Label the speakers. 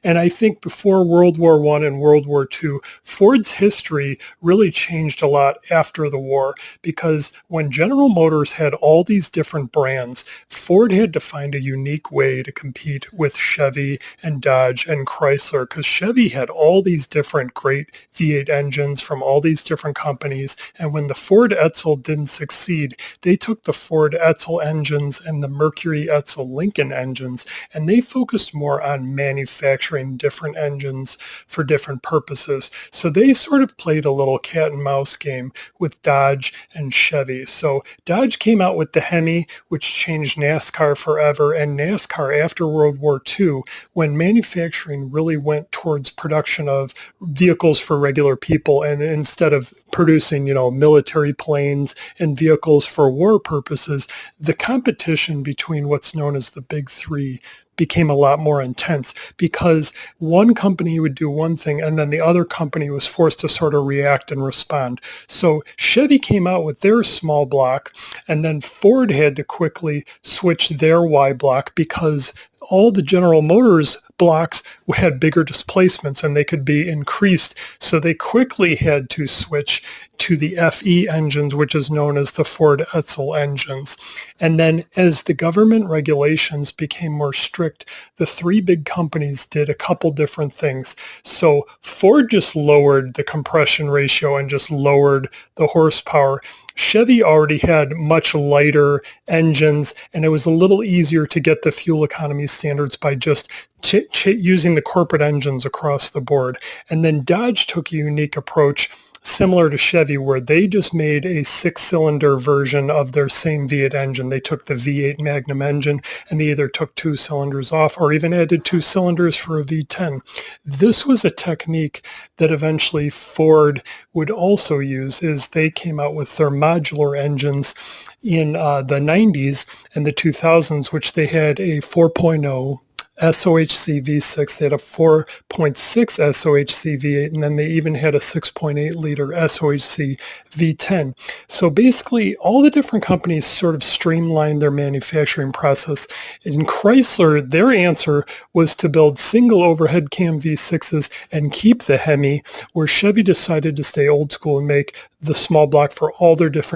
Speaker 1: And I think before World War I and World War II, Ford's history really changed a lot after the war because when General Motors had all these different brands, Ford had to find a unique way to compete with Chevy and Dodge and Chrysler because Chevy had all these different great V8 engines from all these different companies. And when the Ford Edsel didn't succeed, they took the Ford Edsel engines and the Mercury Edsel Lincoln engines, and they focused more on manufacturing different engines for different purposes. So they sort of played a little cat and mouse game with Dodge and Chevy. So Dodge came out with the Hemi, which changed NASCAR forever, and NASCAR after World War II, when manufacturing really went towards production of vehicles for regular people, and instead of producing, military planes and vehicles for war purposes, the competition between what's known as the big three became a lot more intense because one company would do one thing and then the other company was forced to sort of react and respond. So Chevy came out with their small block, and then Ford had to quickly switch their Y block because all the General Motors blocks had bigger displacements and they could be increased. So they quickly had to switch to the FE engines, which is known as the Ford Edsel engines. And then as the government regulations became more strict, the three big companies did a couple different things. So Ford just lowered the compression ratio and just lowered the horsepower. Chevy already had much lighter engines, and it was a little easier to get the fuel economy standards by just using the corporate engines across the board. And then Dodge took a unique approach similar to Chevy, where they just made a six-cylinder version of their same V8 engine. They took the V8 Magnum engine and they either took two cylinders off or even added two cylinders for a V10. This was a technique that eventually Ford would also use as they came out with their modular engines in the 90s and the 2000s, which they had a 4.0 SOHC V6, they had a 4.6 SOHC V8, and then they even had a 6.8 liter SOHC V10. So basically, all the different companies sort of streamlined their manufacturing process. In Chrysler, their answer was to build single overhead cam V6s and keep the Hemi, where Chevy decided to stay old school and make the small block for all their different